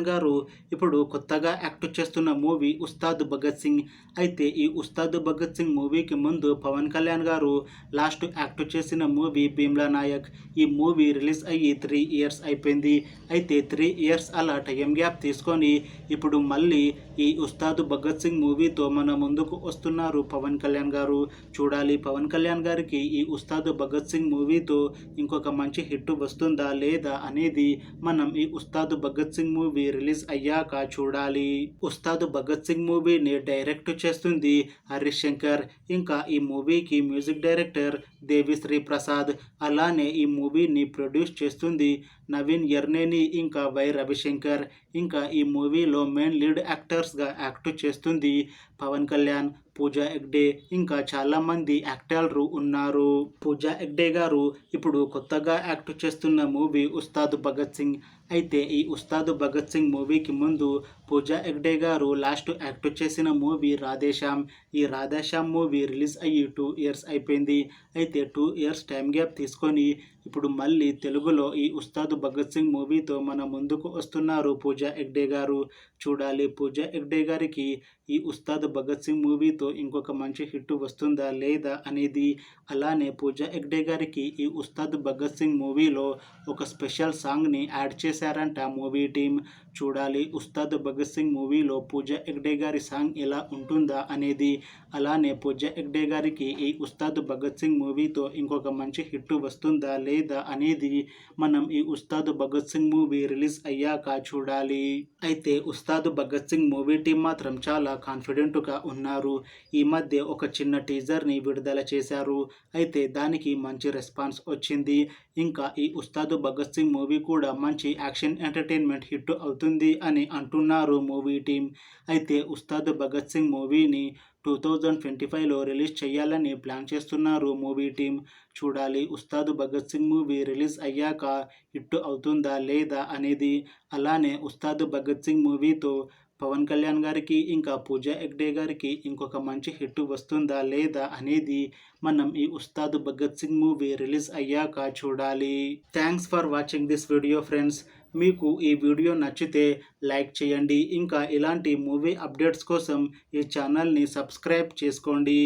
కళ్యాణ్ గారు ఇప్పుడు కొత్తగా యాక్ట్ చేస్తున్న మూవీ ఉస్తాద్ భగత్ సింగ్. అయితే ఈ ఉస్తాద్ భగత్ సింగ్ మూవీకి ముందు పవన్ కళ్యాణ్ గారు లాస్ట్ యాక్ట్ చేసిన మూవీ భీమ్లా నాయక్. ఈ మూవీ రిలీజ్ అయ్యి 3 ఇయర్స్ అయిపోయింది. అయితే 3 ఇయర్స్ అలా టైం గ్యాప్ తీసుకొని ఇప్పుడు మళ్ళీ ఈ ఉస్తాద్ భగత్ సింగ్ మూవీతో మన ముందుకు వస్తున్నారు పవన్ కళ్యాణ్ గారు. చూడాలి పవన్ కళ్యాణ్ గారికి ఈ ఉస్తాద్ భగత్ సింగ్ మూవీతో ఇంకొక మంచి హిట్ వస్తుందా లేదా అనేది మనం ఈ ఉస్తాద్ భగత్ సింగ్ మూవీ రిలీజ్ అయ్యాక చూడాలి. ఉస్తాద్ భగత్ సింగ్ మూవీని డైరెక్ట్ చేస్తుంది హరీష్ శంకర్. ఇంకా ఈ మూవీకి మ్యూజిక్ డైరెక్టర్ దేవిశ్రీ ప్రసాద్. అలానే ఈ మూవీని ప్రొడ్యూస్ చేస్తుంది నవీన్ ఎర్నేని ఇంకా వై రవిశంకర్. ఇంకా ఈ మూవీలో మెయిన్ లీడ్ యాక్టర్స్గా యాక్ట్ చేస్తుంది పవన్ కళ్యాణ్, పూజా హెగ్డే ఇంకా చాలామంది యాక్టర్లు ఉన్నారు. పూజా హెగ్డే గారు ఇప్పుడు కొత్తగా యాక్ట్ చేస్తున్న మూవీ ఉస్తాద్ భగత్ సింగ్. అయితే ఈ ఉస్తాద్ భగత్ సింగ్ మూవీకి ముందు పూజా హెగ్డే గారు లాస్ట్ యాక్ట్ చేసిన మూవీ రాధేశ్యామ్. ఈ రాధేశ్యామ్ మూవీ రిలీజ్ అయ్యి 2 ఇయర్స్ అయిపోయింది. అయితే 2 ఇయర్స్ టైం గ్యాప్ తీసుకొని ఇప్పుడు మళ్ళీ తెలుగులో ఈ ఉస్తాద్ భగత్ సింగ్ మూవీతో మన ముందుకు వస్తున్నారు పూజా హెగ్డే గారు. చూడాలి పూజా హెగ్డే గారికి ఈ ఉస్తాద్ భగత్ సింగ్ మూవీతో ఇంకొక మంచి హిట్ వస్తుందా లేదా అనేది. అలానే పూజా హెగ్డే గారికి ఈ ఉస్తాద్ భగత్ సింగ్ మూవీలో ఒక స్పెషల్ సాంగ్ని యాడ్ చేశారంట మూవీ టీం. చూడాలి ఉస్తాద్ భగత్ సింగ్ మూవీలో పూజా హెగ్డే గారి సాంగ్ ఎలా ఉంటుందా అనేది. అలానే పూజా హెగ్డే గారికి ఈ ఉస్తాద్ భగత్ సింగ్ మూవీతో ఇంకొక మంచి హిట్ వస్తుందా లేదా అనేది మనం ఈ ఉస్తాద్ భగత్ సింగ్ మూవీ రిలీజ్ అయ్యాక చూడాలి. అయితే ఉస్తాద్ భగత్ సింగ్ మూవీ టీం మాత్రం చాలా కాన్ఫిడెంట్గా ఉన్నారు. ఈ మధ్య ఒక చిన్న టీజర్ని విడుదల చేశారు. అయితే దానికి మంచి రెస్పాన్స్ వచ్చింది. ఇంకా ఈ ఉస్తాద్ భగత్ సింగ్ మూవీ కూడా మంచి యాక్షన్ ఎంటర్టైన్మెంట్ హిట్ అవుతుంది అని అంటున్నారు మూవీ టీం. అయితే ఉస్తాద్ భగత్ సింగ్ మూవీని 2025లో రిలీజ్ చేయాలని ప్లాన్ చేస్తున్నారు మూవీ టీం. చూడాలి ఉస్తాద్ భగత్ సింగ్ మూవీ రిలీజ్ అయ్యాక హిట్ అవుతుందా లేదా అనేది. అలానే ఉస్తాద్ భగత్ సింగ్ మూవీతో పవన్ కళ్యాణ్ గారికి ఇంకా పూజా హెగ్డే గారికి ఇంకొక మంచి హిట్ వస్తుందా లేదా అనేది మనం ఈ ఉస్తాద్ భగత్ సింగ్ మూవీ రిలీజ్ అయ్యాక చూడాలి. Thanks for watching this video friends. మీకు ఈ వీడియో నచ్చితే లైక్ చేయండి. ఇంకా ఇలాంటి మూవీ అప్డేట్స్ కోసం ఈ ఛానల్ని సబ్స్క్రైబ్ చేసుకోండి.